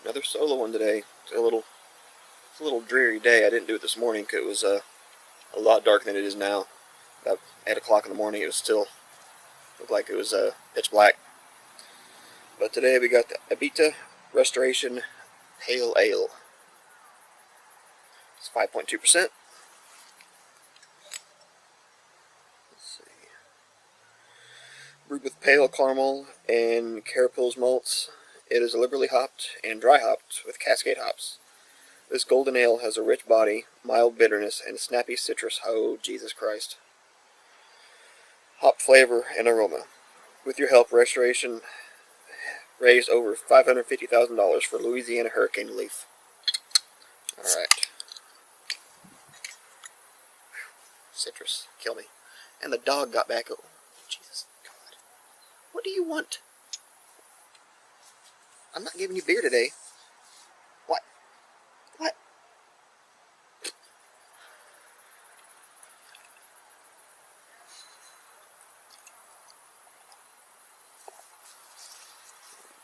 Another solo one today. It's a little dreary day. I didn't do it this morning because it was a lot darker than it is now. About 8 o'clock in the morning, it was still looked like it was pitch black. But today we got the Abita Restoration Pale Ale. It's 5.2%. Brewed with pale caramel and Carapils malts, it is liberally hopped and dry hopped with Cascade hops. This golden ale has a rich body, mild bitterness, and snappy citrus. Oh, Jesus Christ. Hop flavor and aroma. With your help, Restoration raised over $550,000 for Louisiana hurricane relief. Alright. Citrus. Kill me. And the dog got back. Oh, Jesus God. What do you want? I'm not giving you beer today. What? What?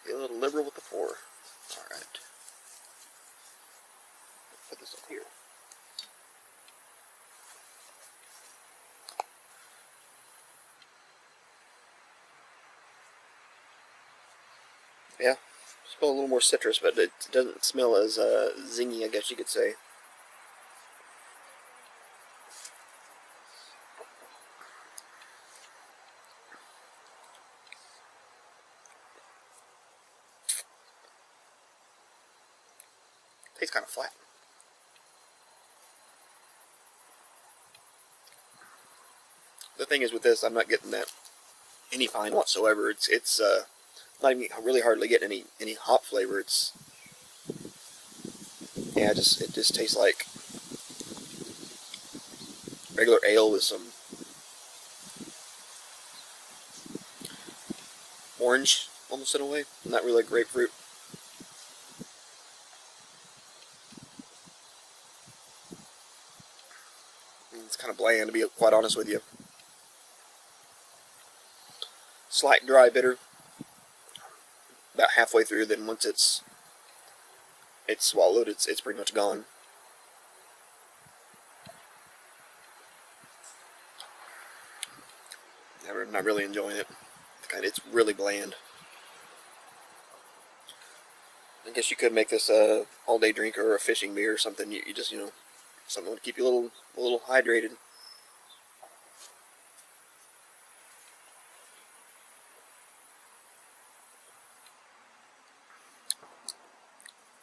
Be a little liberal with the pour. Alright. Put this up here. Yeah. Smell a little more citrus, but it doesn't smell as zingy, I guess you could say. Tastes kind of flat. The thing is with this, I'm not getting that any fine whatsoever. It's not even really hardly getting any hop flavor. It's yeah, it just tastes like regular ale with some orange almost in a way. Not really like grapefruit. It's kind of bland, to be quite honest with you. Slight dry bitter. About halfway through, then once it's swallowed, it's pretty much gone. Not really enjoying it. It's really bland. I guess you could make this a all-day drink or a fishing beer or something. You just something to keep you a little hydrated.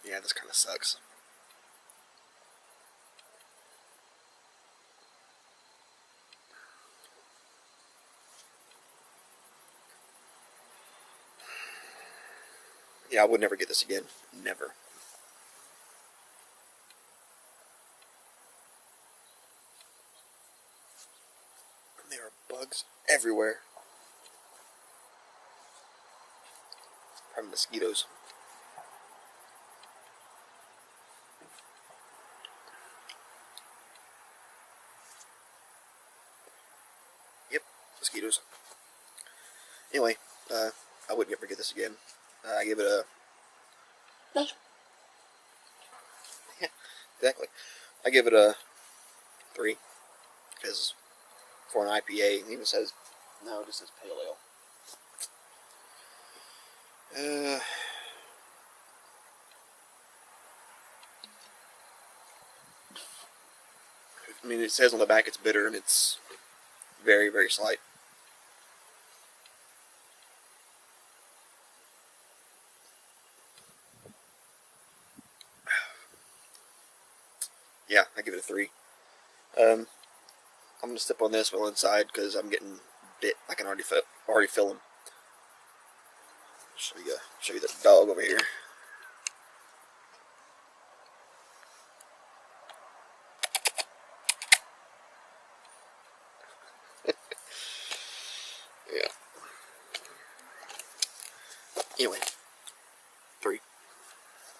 Yeah, this kind of sucks. Yeah, I would never get this again. Never. There are bugs everywhere. Probably mosquitoes. Yep, mosquitoes. Anyway, I wouldn't ever get this again. I give it a... Yeah, exactly. I give it a 3. Because for an IPA, it even says... No, it just says pale ale. I mean, it says on the back it's bitter, and it's very, very slight. Yeah, I give it a 3. I'm gonna step on this while inside because I'm getting bit. I can already feel them. Show you the dog over here. Yeah. Anyway.